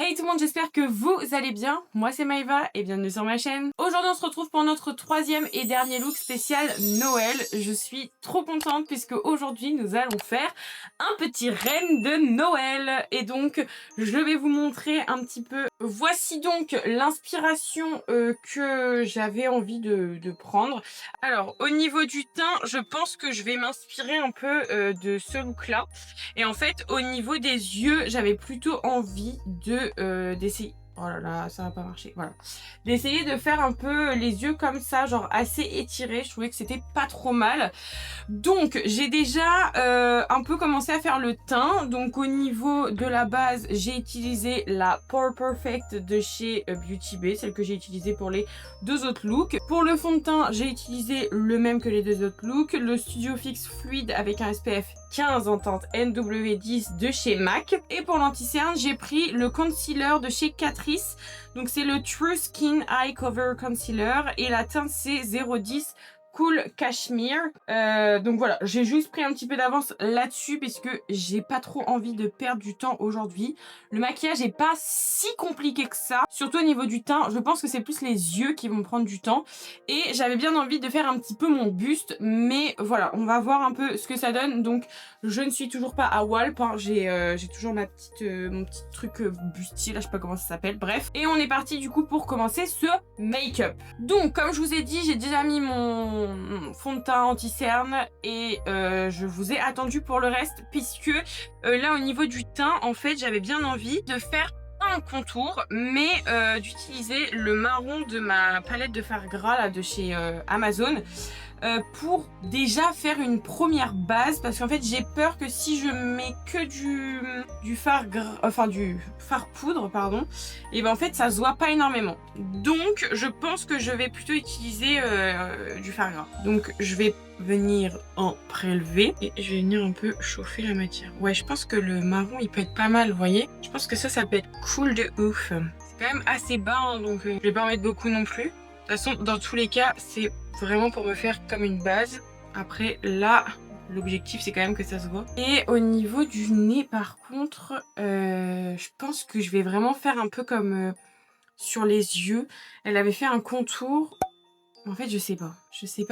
Hey tout le monde, j'espère que vous allez bien. Moi c'est Maëva et bienvenue sur ma chaîne. Aujourd'hui on se retrouve pour notre troisième et dernier look spécial Noël. Je suis trop contente puisque aujourd'hui nous allons faire un petit reine de Noël. Et donc je vais vous montrer un petit peu. Voici donc l'inspiration que j'avais envie de prendre. Alors au niveau du teint, je pense que je vais m'inspirer un peu de ce look là. Et en fait au niveau des yeux, j'avais plutôt envie d'essayer. Oh là là, ça va pas marcher. Voilà. D'essayer de faire un peu les yeux comme ça, genre assez étirés. Je trouvais que c'était pas trop mal. Donc, j'ai déjà un peu commencé à faire le teint. Donc, au niveau de la base, j'ai utilisé la Pore Perfect de chez Beauty Bay, celle que j'ai utilisée pour les deux autres looks. Pour le fond de teint, j'ai utilisé le même que les deux autres looks, le Studio Fix Fluide avec un SPF 15 en teinte NW10 de chez MAC. Et pour l'anti-cerne, j'ai pris le concealer de chez Catrice. Donc c'est le True Skin Eye Cover Concealer et la teinte c'est 010 Cool Cashmere. Donc voilà, j'ai juste pris un petit peu d'avance là-dessus puisque j'ai pas trop envie de perdre du temps aujourd'hui. Le maquillage est pas si compliqué que ça, surtout au niveau du teint. Je pense que c'est plus les yeux qui vont me prendre du temps. Et j'avais bien envie de faire un petit peu mon buste, mais voilà, on va voir un peu ce que ça donne. Donc je ne suis toujours pas à Walp, hein. J'ai toujours ma mon petit truc bustier, là je sais pas comment ça s'appelle, bref. Et on est parti du coup pour commencer ce make-up. Donc comme je vous ai dit, j'ai déjà mis mon fond de teint anti-cerne et je vous ai attendu pour le reste puisque là au niveau du teint, en fait j'avais bien envie de faire un contour, mais d'utiliser le marron de ma palette de fard gras là, de chez Amazon. Pour déjà faire une première base parce qu'en fait j'ai peur que si je mets que du fard gras, enfin du fard poudre pardon, et ben en fait ça se voit pas énormément. Donc je pense que je vais plutôt utiliser du fard gras. Donc je vais venir en prélever et je vais venir un peu chauffer la matière. Ouais, je pense que le marron il peut être pas mal, vous voyez. Je pense que ça peut être cool de ouf. C'est quand même assez bas hein, donc je vais pas en mettre beaucoup non plus. De toute façon dans tous les cas c'est vraiment pour me faire comme une base. Après là l'objectif c'est quand même que ça se voit. Et au niveau du nez par contre je pense que je vais vraiment faire un peu comme sur les yeux. Elle avait fait un contour. En fait je sais pas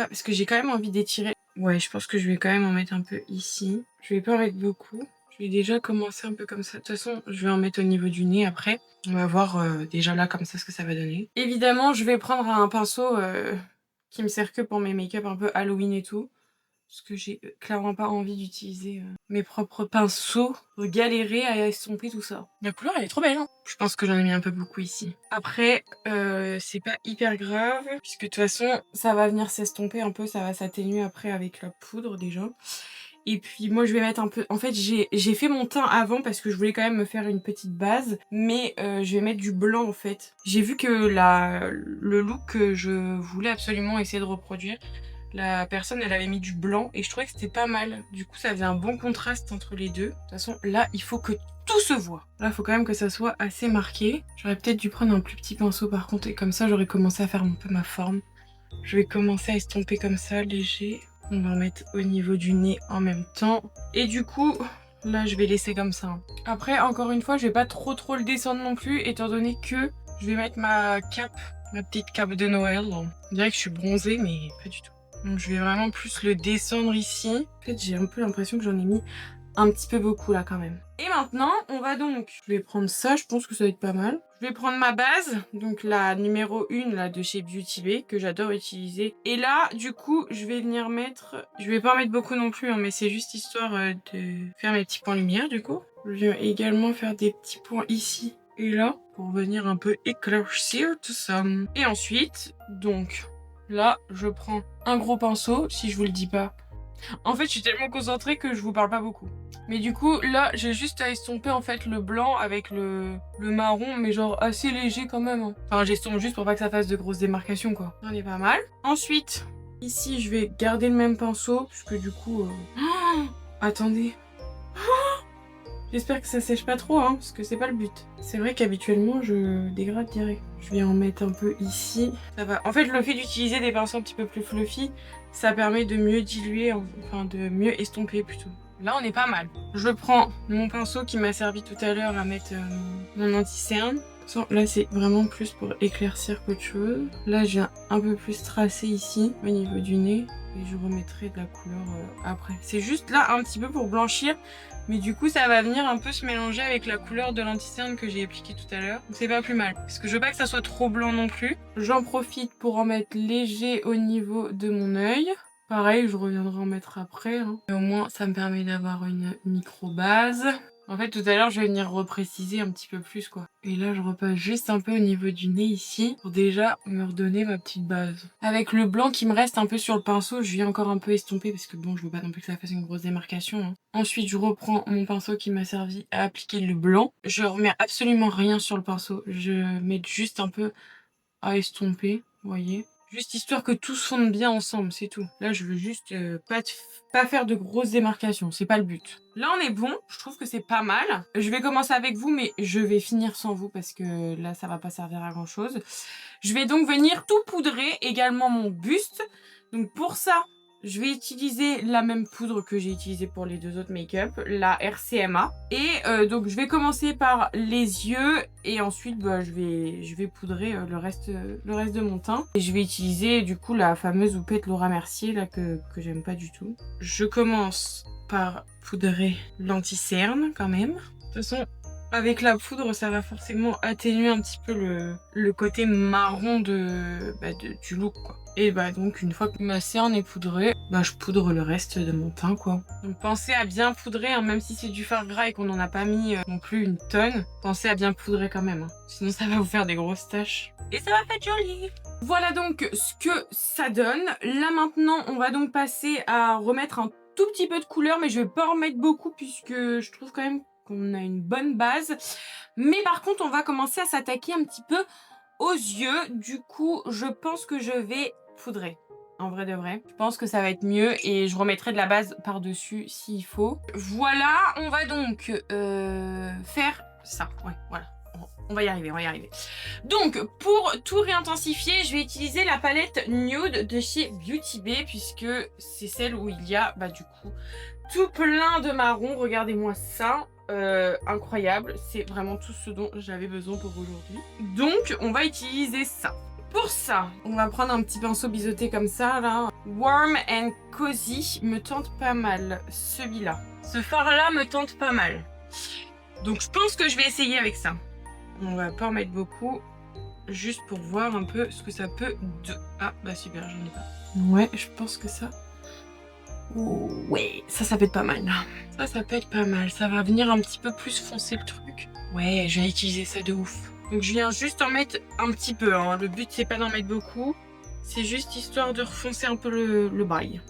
parce que j'ai quand même envie d'étirer. Ouais, je pense que je vais quand même en mettre un peu ici. Je vais pas en mettre beaucoup. Je vais déjà commencer un peu comme ça. De toute façon, je vais en mettre au niveau du nez après. On va voir déjà là comme ça ce que ça va donner. Évidemment, je vais prendre un pinceau qui me sert que pour mes make-up un peu Halloween et tout. Parce que j'ai clairement pas envie d'utiliser mes propres pinceaux pour galérer à estomper tout ça. La couleur elle est trop belle hein. Je pense que j'en ai mis un peu beaucoup ici. Après c'est pas hyper grave puisque de toute façon ça va venir s'estomper un peu, ça va s'atténuer après avec la poudre déjà. Et puis moi je vais mettre un peu... En fait j'ai fait mon teint avant parce que je voulais quand même me faire une petite base. Mais je vais mettre du blanc en fait. J'ai vu que le look que je voulais absolument essayer de reproduire, la personne elle avait mis du blanc et je trouvais que c'était pas mal. Du coup ça faisait un bon contraste entre les deux. De toute façon là il faut que tout se voit. Là il faut quand même que ça soit assez marqué. J'aurais peut-être dû prendre un plus petit pinceau par contre et comme ça j'aurais commencé à faire un peu ma forme. Je vais commencer à estomper comme ça, léger. On va en mettre au niveau du nez en même temps. Et du coup, là je vais laisser comme ça. Après, encore une fois, je vais pas trop le descendre non plus, étant donné que je vais mettre ma cape, ma petite cape de Noël. On dirait que je suis bronzée, mais pas du tout. Donc je vais vraiment plus le descendre ici. En fait, j'ai un peu l'impression que j'en ai mis un petit peu beaucoup là quand même. Et maintenant, on va donc... Je vais prendre ça, je pense que ça va être pas mal. Je vais prendre ma base, donc la numéro 1 là, de chez Beauty Bay, que j'adore utiliser. Et là, du coup, je vais venir mettre... Je vais pas en mettre beaucoup non plus, hein, mais c'est juste histoire de faire mes petits points lumière, du coup. Je vais également faire des petits points ici et là, pour venir un peu éclaircir tout ça. Et ensuite, donc, là, je prends un gros pinceau, si je vous le dis pas. En fait, je suis tellement concentrée que je vous parle pas beaucoup. Mais du coup, là, j'ai juste à estomper en fait le blanc avec le marron, mais genre assez léger quand même. Hein. Enfin, j'estompe juste pour pas que ça fasse de grosses démarcations, quoi. On est pas mal. Ensuite, ici, je vais garder le même pinceau, puisque du coup... Oh, attendez. J'espère que ça sèche pas trop, hein, parce que c'est pas le but. C'est vrai qu'habituellement, je dégrade direct. Je vais en mettre un peu ici. Ça va. En fait, le fait d'utiliser des pinceaux un petit peu plus fluffy, ça permet de mieux diluer, enfin de mieux estomper plutôt. Là, on est pas mal. Je prends mon pinceau qui m'a servi tout à l'heure à mettre mon anti-cerne. Là, c'est vraiment plus pour éclaircir qu'autre chose. Là, je viens un peu plus tracer ici, au niveau du nez. Et je remettrai de la couleur après. C'est juste là, un petit peu pour blanchir. Mais du coup, ça va venir un peu se mélanger avec la couleur de l'anti-cerne que j'ai appliqué tout à l'heure. Donc c'est pas plus mal. Parce que je veux pas que ça soit trop blanc non plus. J'en profite pour en mettre léger au niveau de mon œil. Pareil, je reviendrai en mettre après. Hein. Et au moins, ça me permet d'avoir une micro-base. En fait, tout à l'heure, je vais venir repréciser un petit peu plus, quoi. Et là, je repasse juste un peu au niveau du nez ici, pour déjà me redonner ma petite base. Avec le blanc qui me reste un peu sur le pinceau, je viens encore un peu estomper, parce que bon, je veux pas non plus que ça fasse une grosse démarcation. Hein. Ensuite, je reprends mon pinceau qui m'a servi à appliquer le blanc. Je remets absolument rien sur le pinceau. Je mets juste un peu à estomper, vous voyez. Juste histoire que tout se fonde bien ensemble, c'est tout. Là, je veux juste pas faire de grosses démarcations, c'est pas le but. Là, on est bon, je trouve que c'est pas mal. Je vais commencer avec vous, mais je vais finir sans vous parce que là, ça va pas servir à grand chose. Je vais donc venir tout poudrer, également mon buste. Donc pour ça, je vais utiliser la même poudre que j'ai utilisée pour les deux autres make-up, la RCMA. Et donc je vais commencer par les yeux et ensuite bah, je vais poudrer le reste de mon teint. Et je vais utiliser du coup la fameuse houppette Laura Mercier là que j'aime pas du tout. Je commence par poudrer l'anti-cerne quand même. De toute façon, avec la poudre, ça va forcément atténuer un petit peu le côté marron du look, quoi. Et bah donc, une fois que ma cerne est poudrée, bah je poudre le reste de mon teint, quoi. Donc pensez à bien poudrer, hein, même si c'est du fard gras et qu'on n'en a pas mis non plus une tonne. Pensez à bien poudrer quand même, hein. Sinon ça va vous faire des grosses taches. Et ça va faire joli. Voilà donc ce que ça donne. Là maintenant, on va donc passer à remettre un tout petit peu de couleur, mais je vais pas en remettre beaucoup puisque je trouve quand même qu'on a une bonne base. Mais par contre, on va commencer à s'attaquer un petit peu aux yeux. Du coup, je pense que je vais poudrer. En vrai de vrai. Je pense que ça va être mieux et je remettrai de la base par-dessus s'il faut. Voilà, on va donc faire ça. Ouais, voilà. On va y arriver, on va y arriver. Donc, pour tout réintensifier, je vais utiliser la palette Nude de chez Beauty Bay, puisque c'est celle où il y a, bah, du coup, tout plein de marron. Regardez-moi ça. Incroyable. C'est vraiment tout ce dont j'avais besoin pour aujourd'hui. Donc, on va utiliser ça. Pour ça, on va prendre un petit pinceau biseauté comme ça, là. Warm and Cozy me tente pas mal, celui-là. Ce fard-là me tente pas mal. Donc, je pense que je vais essayer avec ça. On va pas en mettre beaucoup, juste pour voir un peu ce que ça peut... Ah, bah super, j'en ai pas. Ouais, je pense que ça... Oh, ouais, ça peut être pas mal. Ça peut être pas mal. Ça va venir un petit peu plus foncer le truc. Ouais, je vais utiliser ça de ouf. Donc je viens juste en mettre un petit peu. Hein. Le but, c'est pas d'en mettre beaucoup. C'est juste histoire de refoncer un peu le bail.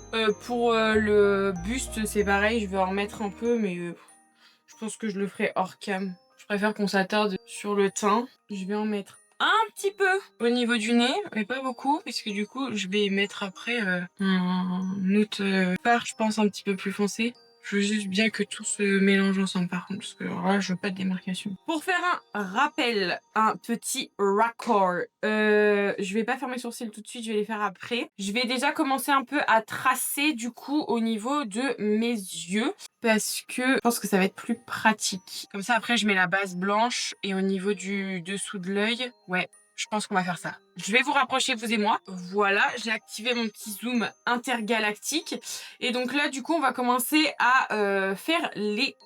Pour le buste, c'est pareil. Je vais en mettre un peu, mais je pense que je le ferai hors cam. Je préfère qu'on s'attarde sur le teint. Je vais en mettre un petit peu au niveau du nez, mais pas beaucoup, parce que du coup, je vais mettre après un autre fard, je pense, un petit peu plus foncé. Je veux juste bien que tout se mélange ensemble par contre, parce que là, je veux pas de démarcation. Pour faire un rappel, un petit raccord, je vais pas faire mes sourcils tout de suite, je vais les faire après. Je vais déjà commencer un peu à tracer du coup au niveau de mes yeux, parce que je pense que ça va être plus pratique. Comme ça, après, je mets la base blanche et au niveau du dessous de l'œil, ouais, je pense qu'on va faire ça. Je vais vous rapprocher, vous et moi. Voilà, j'ai activé mon petit zoom intergalactique. Et donc là, du coup, on va commencer à faire les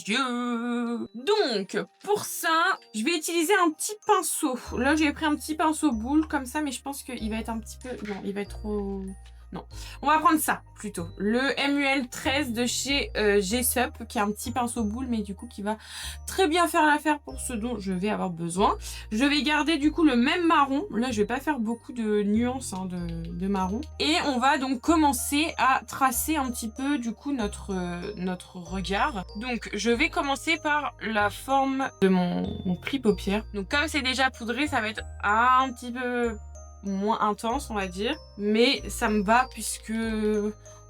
yeux. Donc, pour ça, je vais utiliser un petit pinceau. Là, j'ai pris un petit pinceau boule comme ça, mais je pense qu'il va être un petit peu... Non, il va être trop... Non, on va prendre ça plutôt. Le MUL 13 de chez G-Sup, qui est un petit pinceau boule, mais du coup qui va très bien faire l'affaire pour ce dont je vais avoir besoin. Je vais garder du coup le même marron. Là, je vais pas faire beaucoup de nuances hein, de marron. Et on va donc commencer à tracer un petit peu du coup notre regard. Donc, je vais commencer par la forme de mon pli paupière. Donc, comme c'est déjà poudré, ça va être un petit peu... moins intense on va dire, mais ça me va puisque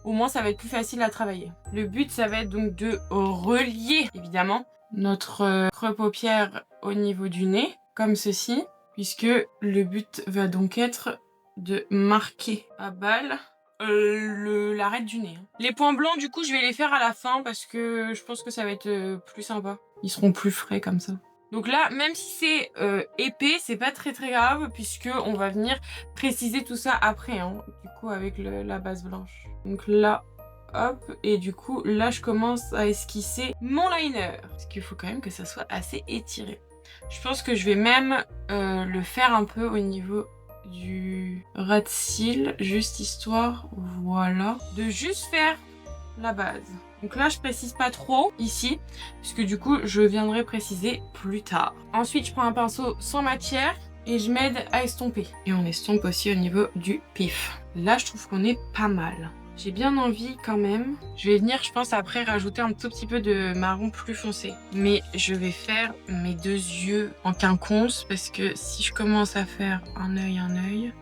au moins ça va être plus facile à travailler. Le but ça va être donc de relier évidemment notre creux paupière au niveau du nez comme ceci, puisque le but va donc être de marquer à balle L'arête du nez. Les points blancs, du coup, je vais les faire à la fin parce que je pense que ça va être plus sympa. Ils seront plus frais comme ça. Donc là, même si c'est épais, c'est pas très grave puisque on va venir préciser tout ça après, hein, du coup avec la base blanche. Donc là, hop, et du coup là je commence à esquisser mon liner. Parce qu'il faut quand même que ça soit assez étiré. Je pense que je vais même le faire un peu au niveau du ras de cils, juste histoire, voilà, de juste faire la base. Donc là, je précise pas trop ici, puisque du coup, je viendrai préciser plus tard. Ensuite, je prends un pinceau sans matière et je m'aide à estomper. Et on estompe aussi au niveau du pif. Là, je trouve qu'on est pas mal. J'ai bien envie quand même. Je vais venir, je pense, après rajouter un tout petit peu de marron plus foncé. Mais je vais faire mes deux yeux en quinconce parce que si je commence à faire un œil,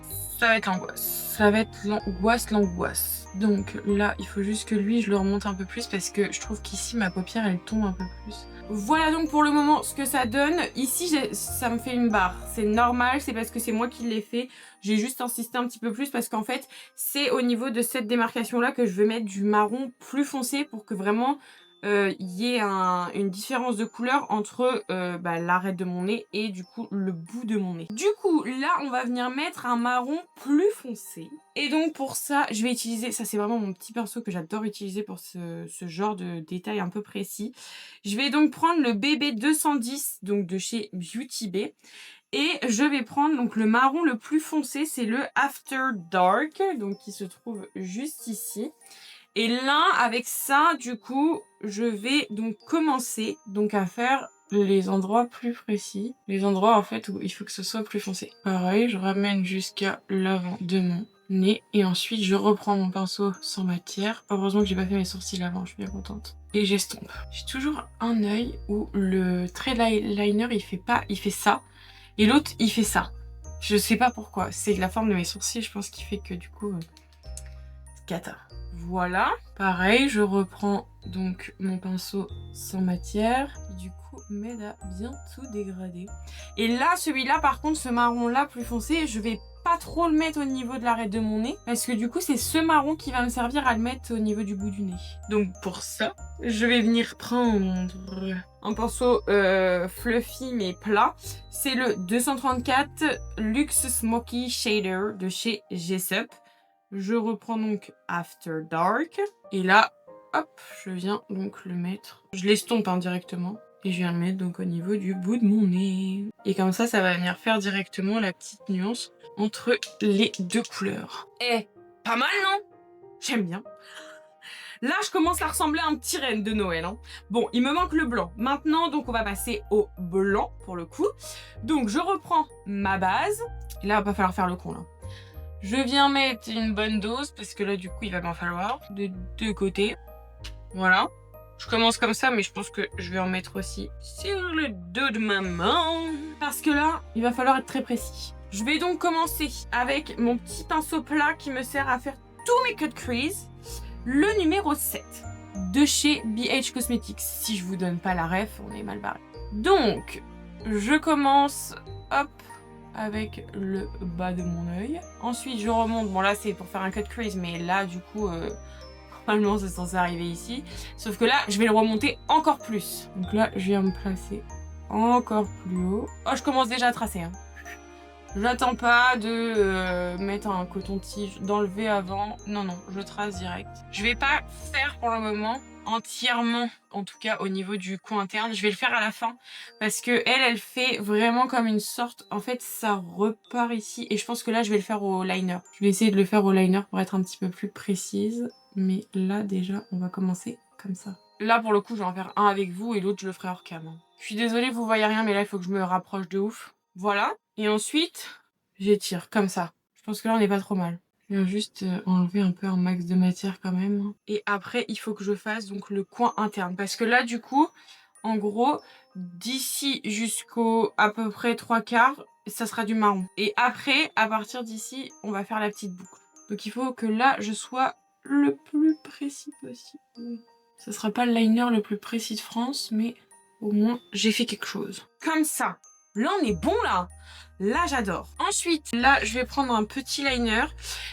ça va être l'angoisse. Ça va être l'angoisse. Donc là, il faut juste que lui, je le remonte un peu plus parce que je trouve qu'ici, ma paupière, elle tombe un peu plus. Voilà donc pour le moment ce que ça donne. Ici, ça me fait une barre. C'est normal, c'est parce que c'est moi qui l'ai fait. J'ai juste insisté un petit peu plus parce qu'en fait, c'est au niveau de cette démarcation-là que je veux mettre du marron plus foncé pour que vraiment y ait une différence de couleur entre l'arête de mon nez et du coup le bout de mon nez. Du coup, là, on va venir mettre un marron plus foncé. Et donc pour ça, je vais utiliser, ça c'est vraiment mon petit pinceau que j'adore utiliser pour ce genre de détails un peu précis. Je vais donc prendre le BB 210 donc de chez Beauty Bay. Et je vais prendre donc le marron le plus foncé, c'est le After Dark, donc qui se trouve juste ici. Et là, avec ça, du coup, je vais donc commencer donc à faire les endroits plus précis. Les endroits, en fait, où il faut que ce soit plus foncé. Pareil, je ramène jusqu'à l'avant de mon nez. Et ensuite, je reprends mon pinceau sans matière. Heureusement que j'ai pas fait mes sourcils avant, je suis bien contente. Et j'estompe. J'ai toujours un œil où le trait liner, il fait ça. Et l'autre, il fait ça. Je sais pas pourquoi. C'est la forme de mes sourcils, je pense, qui fait que du coup... cata. Voilà, pareil, je reprends donc mon pinceau sans matière qui du coup m'aide à bien tout dégrader. Et là, celui-là, par contre, ce marron-là plus foncé, je vais pas trop le mettre au niveau de l'arête de mon nez parce que du coup, c'est ce marron qui va me servir à le mettre au niveau du bout du nez. Donc pour ça, je vais venir prendre un pinceau fluffy mais plat. C'est le 234 Luxe Smoky Shader de chez Jessup. Je reprends donc After Dark. Et là, hop, je viens donc le mettre. Je l'estompe directement. Et je viens le mettre donc au niveau du bout de mon nez. Et comme ça va venir faire directement la petite nuance entre les deux couleurs. Eh, pas mal, non? J'aime bien. Là, je commence à ressembler à un petit renne de Noël. Hein. Bon, il me manque le blanc. Maintenant, donc, on va passer au blanc, pour le coup. Donc, je reprends ma base. Et là, il va pas falloir faire le con, là. Je viens mettre une bonne dose parce que là, du coup, il va m'en falloir de deux côtés. Voilà. Je commence comme ça, mais je pense que je vais en mettre aussi sur le dos de ma main. Parce que là, il va falloir être très précis. Je vais donc commencer avec mon petit pinceau plat qui me sert à faire tous mes cut crease. Le numéro 7 de chez BH Cosmetics. Si je vous donne pas la ref, on est mal barré. Donc, je commence, hop, avec le bas de mon œil. Ensuite, je remonte. Bon, là, c'est pour faire un cut crease, mais là, du coup, normalement, c'est censé arriver ici. Sauf que là, je vais le remonter encore plus. Donc là, je viens me placer encore plus haut. Oh, je commence déjà à tracer. Hein. J'attends pas de mettre un coton-tige, d'enlever avant. Non, non, je trace direct. Je vais pas faire pour le moment entièrement, en tout cas au niveau du coin interne. Je vais le faire à la fin parce que elle fait vraiment comme une sorte... En fait, ça repart ici et je pense que là, je vais le faire au liner. Je vais essayer de le faire au liner pour être un petit peu plus précise. Mais là, déjà, on va commencer comme ça. Là, pour le coup, je vais en faire un avec vous et l'autre, je le ferai hors cam. Je suis désolée, vous voyez rien, mais là, il faut que je me rapproche de ouf. Voilà. Et ensuite, j'étire comme ça. Je pense que là, on n'est pas trop mal. Je viens juste enlever un peu un max de matière quand même. Et après, il faut que je fasse donc le coin interne. Parce que là, du coup, en gros, d'ici jusqu'au à peu près 3/4, ça sera du marron. Et après, à partir d'ici, on va faire la petite boucle. Donc il faut que là, je sois le plus précis possible. Ce sera pas le liner le plus précis de France, mais au moins, j'ai fait quelque chose. Comme ça. Là, on est bon, là. Là, j'adore. Ensuite, là, je vais prendre un petit liner.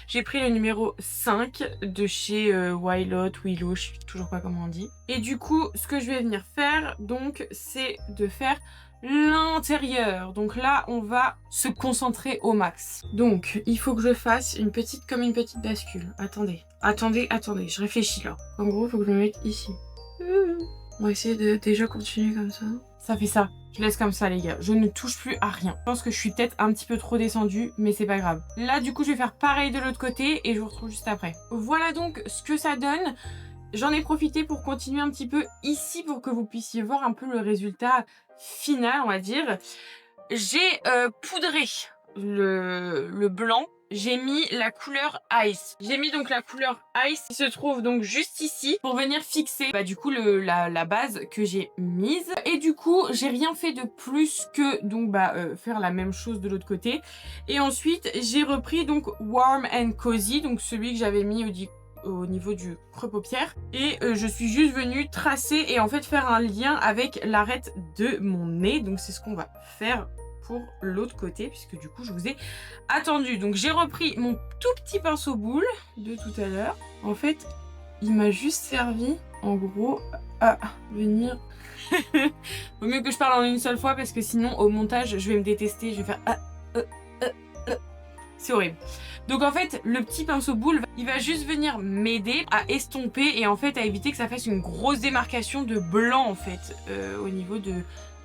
J'ai pris le numéro 5 de chez Willow, je sais toujours pas comment on dit. Et du coup, ce que je vais venir faire, donc, c'est de faire l'intérieur. Donc là, on va se concentrer au max. Donc, il faut que je fasse comme une petite bascule. Attendez, je réfléchis là. En gros, il faut que je me mette ici. On va essayer de déjà continuer comme ça. Ça fait ça. Je laisse comme ça, les gars. Je ne touche plus à rien. Je pense que je suis peut-être un petit peu trop descendue, mais c'est pas grave. Là, du coup, je vais faire pareil de l'autre côté et je vous retrouve juste après. Voilà donc ce que ça donne. J'en ai profité pour continuer un petit peu ici pour que vous puissiez voir un peu le résultat final, on va dire. J'ai poudré le blanc. J'ai mis la couleur Ice. J'ai mis donc la couleur Ice qui se trouve donc juste ici pour venir fixer du coup la base que j'ai mise. Et du coup, j'ai rien fait de plus que donc faire la même chose de l'autre côté. Et ensuite, j'ai repris donc Warm and Cozy, donc celui que j'avais mis au niveau du creux paupière. Et je suis juste venue tracer et en fait faire un lien avec l'arête de mon nez. Donc c'est ce qu'on va faire pour l'autre côté, puisque du coup je vous ai attendu. Donc j'ai repris mon tout petit pinceau boule de tout à l'heure. En fait, il m'a juste servi en gros à venir... Vaut mieux que je parle en une seule fois parce que sinon au montage je vais me détester, je vais faire c'est horrible. Donc en fait, le petit pinceau boule, il va juste venir m'aider à estomper et en fait à éviter que ça fasse une grosse démarcation de blanc en fait au niveau de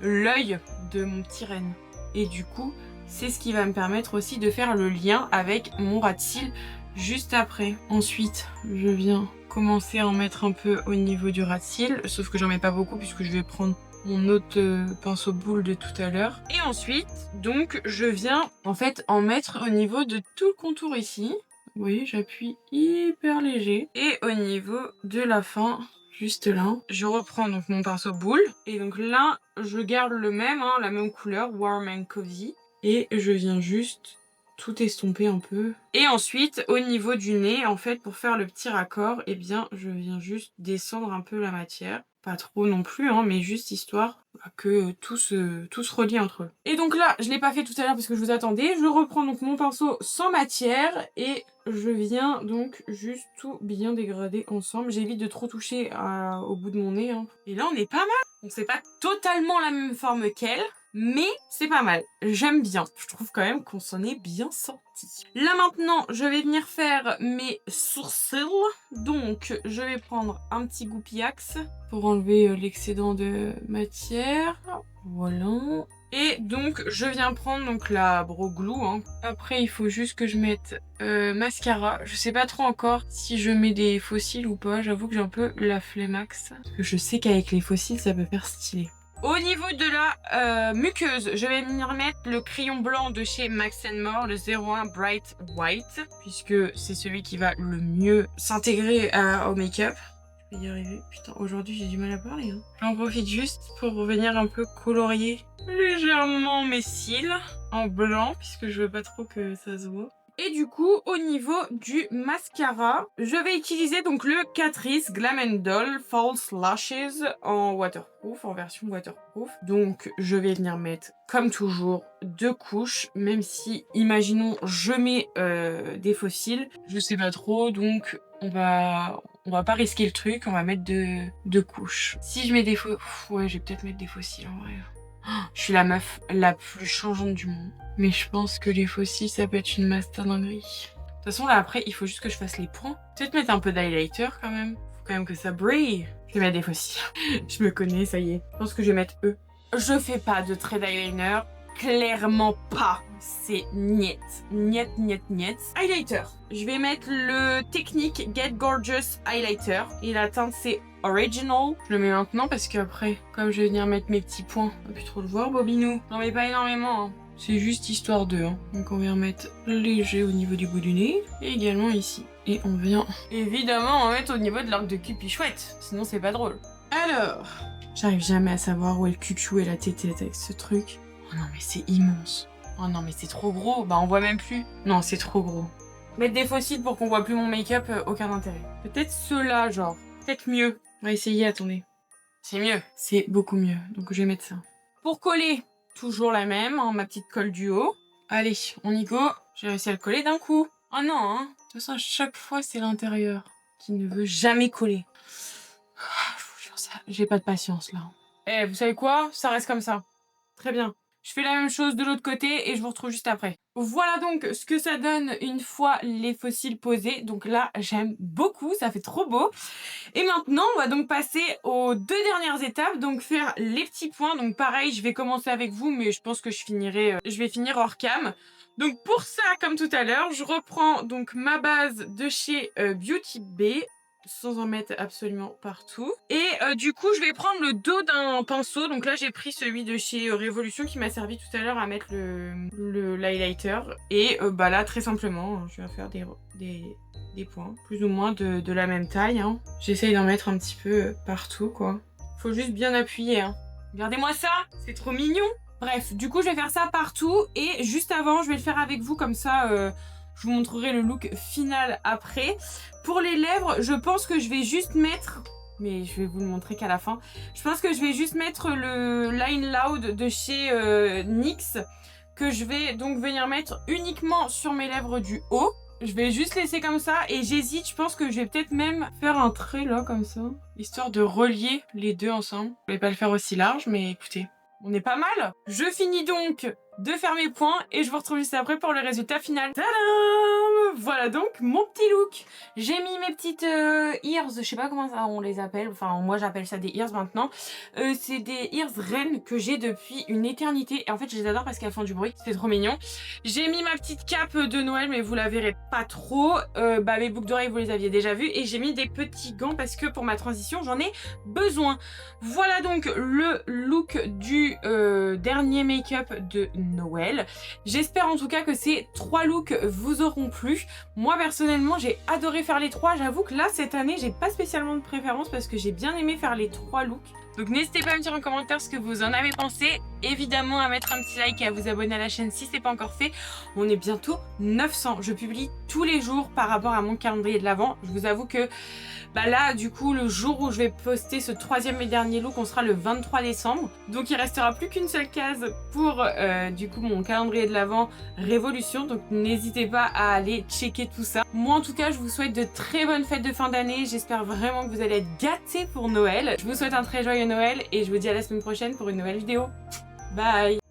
l'œil de mon petit renne. Et du coup, c'est ce qui va me permettre aussi de faire le lien avec mon ras de cils juste après. Ensuite, je viens commencer à en mettre un peu au niveau du ras de cils, sauf que j'en mets pas beaucoup puisque je vais prendre mon autre pinceau boule de tout à l'heure. Et ensuite, donc, je viens en fait en mettre au niveau de tout le contour ici. Vous voyez, j'appuie hyper léger. Et au niveau de la fin, juste là, je reprends donc mon pinceau boule. Et donc là, je garde le même, la même couleur, Warm and Cozy. Et je viens juste tout estomper un peu. Et ensuite, au niveau du nez, en fait, pour faire le petit raccord, eh bien, je viens juste descendre un peu la matière. Pas trop non plus, mais juste histoire que tout se relie entre eux. Et donc là, je l'ai pas fait tout à l'heure parce que je vous attendais. Je reprends donc mon pinceau sans matière et je viens donc juste tout bien dégrader ensemble. J'évite de trop toucher au bout de mon nez. Et là, on est pas mal. Donc c'est pas totalement la même forme qu'elle, mais c'est pas mal. J'aime bien. Je trouve quand même qu'on s'en est bien sorti. Là maintenant, je vais venir faire mes sourcils. Donc, je vais prendre un petit goupiax pour enlever l'excédent de matière. Voilà. Et donc, je viens prendre donc la Brow Glue. Après, il faut juste que je mette mascara. Je sais pas trop encore si je mets des faux cils ou pas. J'avoue que j'ai un peu la flemmax. Parce que je sais qu'avec les faux cils, ça peut faire stylé. Au niveau de la muqueuse, je vais venir mettre le crayon blanc de chez Max More, le 01 Bright White, puisque c'est celui qui va le mieux s'intégrer au make-up. Je vais y arriver. Putain, aujourd'hui j'ai du mal à parler. J'en profite juste pour venir un peu colorier légèrement mes cils en blanc, puisque je veux pas trop que ça se voit. Et du coup, au niveau du mascara, je vais utiliser donc le Catrice Glam Doll False Lashes en waterproof, en version waterproof. Donc, je vais venir mettre, comme toujours, 2 couches, même si, imaginons, je mets des faux cils. Je sais pas trop, donc on va pas risquer le truc, on va mettre 2 couches. Si je mets des faux... Ouais, je vais peut-être mettre des faux cils en vrai. Je suis la meuf la plus changeante du monde. Mais je pense que les faux cils, ça peut être une master dinguerie. De toute façon, là, après, il faut juste que je fasse les points. Peut-être mettre un peu d'highlighter, quand même. Faut quand même que ça brille. Je vais mettre des faux cils. Je me connais, ça y est. Je pense que je vais mettre eux. Je fais pas de trait d'eyeliner. Clairement pas. C'est niet. Niet, niet, niet. Highlighter. Je vais mettre le Technique Get Gorgeous Highlighter. Et la teinte, c'est Original. Je le mets maintenant parce qu'après, comme je vais venir mettre mes petits points, on va plus trop le voir, Bobinou. J'en mets pas énormément, C'est juste histoire de, Donc on vient mettre léger au niveau du bout du nez. Et également ici. Et on vient évidemment en mettre au niveau de l'arc de cul chouette. Sinon c'est pas drôle. Alors, j'arrive jamais à savoir où est le cucu et la tétette avec ce truc. Oh non mais c'est immense. Oh non mais c'est trop gros. Bah on voit même plus. Non c'est trop gros. Mettre des faux cils pour qu'on voit plus mon make-up, aucun intérêt. Peut-être ceux-là genre. Peut-être mieux. On va essayer, attendez. C'est mieux. C'est beaucoup mieux. Donc je vais mettre ça. Pour coller, toujours la même, hein, ma petite colle du haut. Allez, on y go. J'ai réussi à le coller d'un coup. Oh non, hein. De toute façon, à chaque fois, c'est l'intérieur qui ne veut jamais coller. Ah, je vous jure, ça, j'ai pas de patience là. Eh, vous savez quoi? Ça reste comme ça. Très bien. Je fais la même chose de l'autre côté et je vous retrouve juste après. Voilà donc ce que ça donne une fois les fossiles posés. Donc là, j'aime beaucoup, ça fait trop beau. Et maintenant, on va donc passer aux 2 dernières étapes, donc faire les petits points. Donc pareil, je vais commencer avec vous, mais je pense que je vais finir hors cam. Donc pour ça, comme tout à l'heure, je reprends donc ma base de chez Beauty Bay, sans en mettre absolument partout. Et du coup, je vais prendre le dos d'un pinceau. Donc là, j'ai pris celui de chez Révolution qui m'a servi tout à l'heure à mettre l'highlighter. Et bah là, très simplement, je vais faire des points, plus ou moins de la même taille. Hein. J'essaye d'en mettre un petit peu partout, quoi. Faut juste bien appuyer. Hein. Regardez-moi ça, c'est trop mignon. Bref, du coup, je vais faire ça partout. Et juste avant, je vais le faire avec vous, comme ça, je vous montrerai le look final après. Pour les lèvres, je pense que je vais juste mettre... Mais je vais vous le montrer qu'à la fin. Je pense que je vais juste mettre le Line Loud de chez NYX, que je vais donc venir mettre uniquement sur mes lèvres du haut. Je vais juste laisser comme ça et j'hésite, je pense que je vais peut-être même faire un trait là comme ça, histoire de relier les deux ensemble. Je vais pas le faire aussi large, mais écoutez, on est pas mal. Je finis donc de faire mes points et je vous retrouve juste après pour le résultat final. Tadam! Voilà donc mon petit look. J'ai mis mes petites ears, je sais pas comment ça on les appelle, enfin moi j'appelle ça des ears maintenant. C'est des ears reines que j'ai depuis une éternité et en fait je les adore parce qu'elles font du bruit, c'est trop mignon. J'ai mis ma petite cape de Noël mais vous la verrez pas trop. Bah mes boucles d'oreilles vous les aviez déjà vues et j'ai mis des petits gants parce que pour ma transition j'en ai besoin. Voilà donc le look du dernier make-up de Noël. J'espère en tout cas que ces 3 looks vous auront plu. Moi personnellement j'ai adoré faire les 3. J'avoue que là cette année j'ai pas spécialement de préférence parce que j'ai bien aimé faire les 3 looks. Donc n'hésitez pas à me dire en commentaire ce que vous en avez pensé. Évidemment à mettre un petit like et à vous abonner à la chaîne si c'est pas encore fait. On est bientôt 900. Je publie tous les jours par rapport à mon calendrier de l'Avent. Je vous avoue que bah là du coup le jour où je vais poster ce 3e et dernier look on sera le 23 décembre. Donc il restera plus qu'une seule case pour du coup mon calendrier de l'Avent Révolution. Donc n'hésitez pas à aller checker tout ça. Moi en tout cas je vous souhaite de très bonnes fêtes de fin d'année. J'espère vraiment que vous allez être gâtés pour Noël. Je vous souhaite un très joyeux Noël et je vous dis à la semaine prochaine pour une nouvelle vidéo. Bye!